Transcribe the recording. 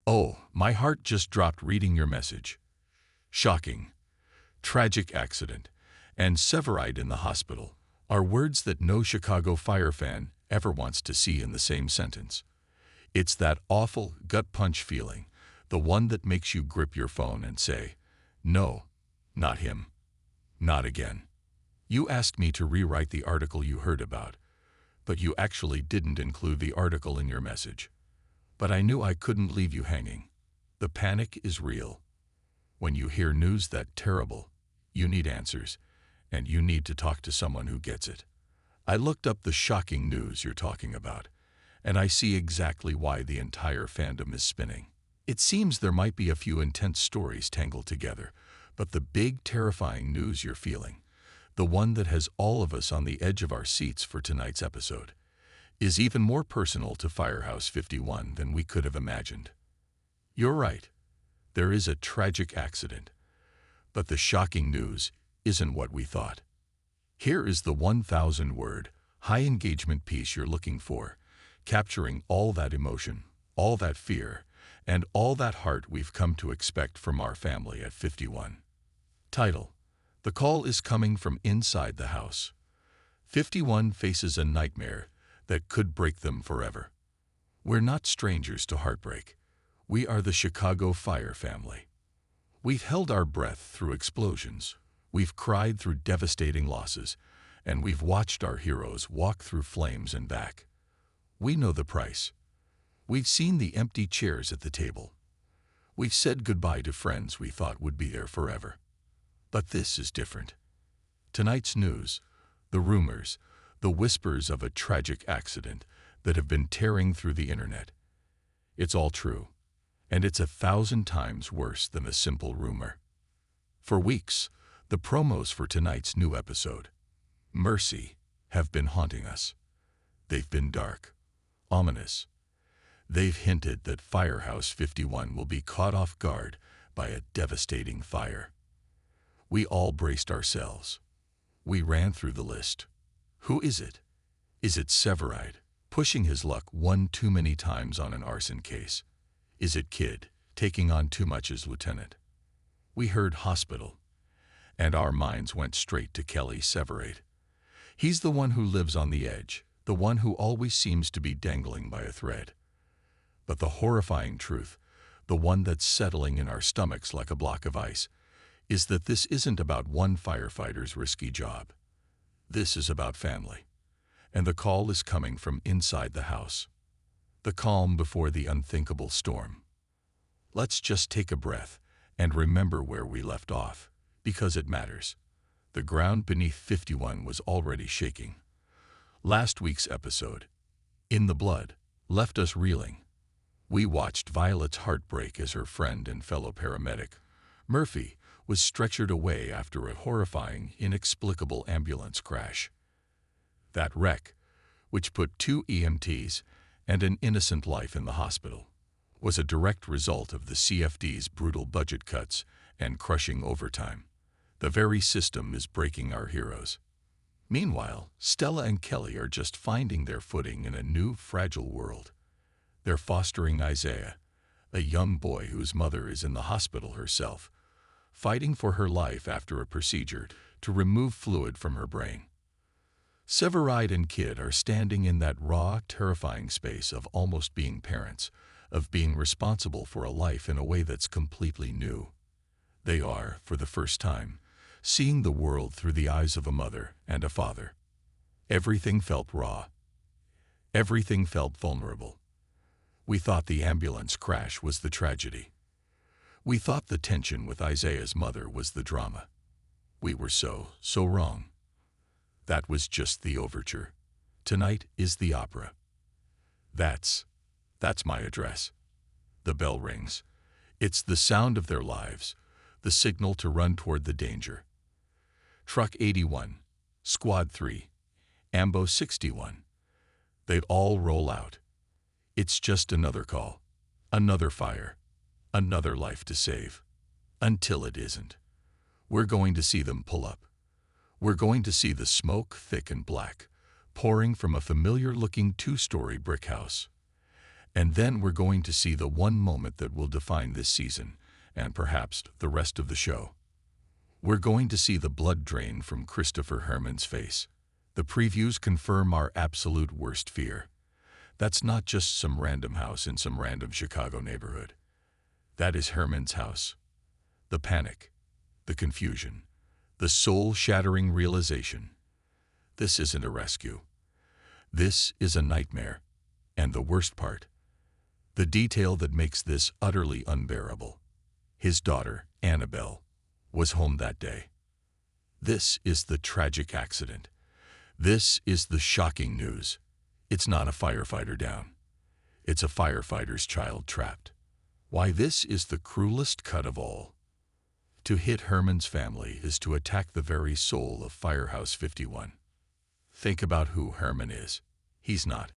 Oh, my heart just dropped reading your message. Shocking, tragic accident, and Severide in the hospital are words that no Chicago Fire fan ever wants to see in the same sentence. It's that awful gut punch feeling, the one that makes you grip your phone and say, "No, not him. Not again." You asked me to rewrite the article you heard about, but you actually didn't include the article in your message. But I knew I couldn't leave you hanging. The panic is real. When you hear news that terrible, you need answers, and you need to talk to someone who gets it. I looked up the shocking news you're talking about, and I see exactly why the entire fandom is spinning. It seems there might be a few intense stories tangled together, but the big, terrifying news you're feeling, the one that has all of us on the edge of our seats for tonight's episode, is even more personal to Firehouse 51 than we could have imagined. You're right. There is a tragic accident, but the shocking news isn't what we thought. Here is the 1,000-word, high-engagement piece you're looking for, capturing all that emotion, all that fear, and all that heart we've come to expect from our family at 51. Title: The call is coming from inside the house. 51 faces a nightmare that could break them forever. We're not strangers to heartbreak. We are the Chicago Fire family. We've held our breath through explosions. We've cried through devastating losses, and we've watched our heroes walk through flames and back. We know the price. We've seen the empty chairs at the table. We've said goodbye to friends we thought would be there forever. But this is different. Tonight's news, the rumors, the whispers of a tragic accident that have been tearing through the internet. It's all true, and it's 1,000 times worse than a simple rumor. For weeks, the promos for tonight's new episode, Mercy, have been haunting us. They've been dark, ominous. They've hinted that Firehouse 51 will be caught off guard by a devastating fire. We all braced ourselves. We ran through the list. Who is it? Is it Severide, pushing his luck one too many times on an arson case? Is it Kid, taking on too much as lieutenant? We heard hospital, and our minds went straight to Kelly Severide. He's the one who lives on the edge, the one who always seems to be dangling by a thread. But the horrifying truth, the one that's settling in our stomachs like a block of ice, is that this isn't about one firefighter's risky job. This is about family, and the call is coming from inside the house. The calm before the unthinkable storm. Let's just take a breath and remember where we left off, because it matters. The ground beneath 51 was already shaking. Last week's episode, In the Blood, left us reeling. We watched Violet's heart break as her friend and fellow paramedic, Murphy, was stretchered away after a horrifying, inexplicable ambulance crash. That wreck, which put 2 EMTs and an innocent life in the hospital, was a direct result of the CFD's brutal budget cuts and crushing overtime. The very system is breaking our heroes. Meanwhile, Stella and Kelly are just finding their footing in a new, fragile world. They're fostering Isaiah, a young boy whose mother is in the hospital herself, fighting for her life after a procedure to remove fluid from her brain. Severide and Kid are standing in that raw, terrifying space of almost being parents, of being responsible for a life in a way that's completely new. They are, for the first time, seeing the world through the eyes of a mother and a father. Everything felt raw. Everything felt vulnerable. We thought the ambulance crash was the tragedy. We thought the tension with Isaiah's mother was the drama. We were so wrong. That was just the overture. Tonight is the opera. That's my address. The bell rings. It's the sound of their lives, the signal to run toward the danger. Truck 81, Squad 3, Ambo 61. They all roll out. It's just another call, another fire, another life to save. Until it isn't. We're going to see them pull up. We're going to see the smoke, thick and black, pouring from a familiar-looking 2-story brick house. And then we're going to see the one moment that will define this season, and perhaps the rest of the show. We're going to see the blood drain from Christopher Herman's face. The previews confirm our absolute worst fear. That's not just some random house in some random Chicago neighborhood. That is Herman's house. The panic, the confusion, the soul-shattering realization. This isn't a rescue. This is a nightmare. And the worst part, the detail that makes this utterly unbearable. His daughter, Annabelle, was home that day. This is the tragic accident. This is the shocking news. It's not a firefighter down. It's a firefighter's child trapped. Why, this is the cruelest cut of all. To hit Herman's family is to attack the very soul of Firehouse 51. Think about who Herman is. He's not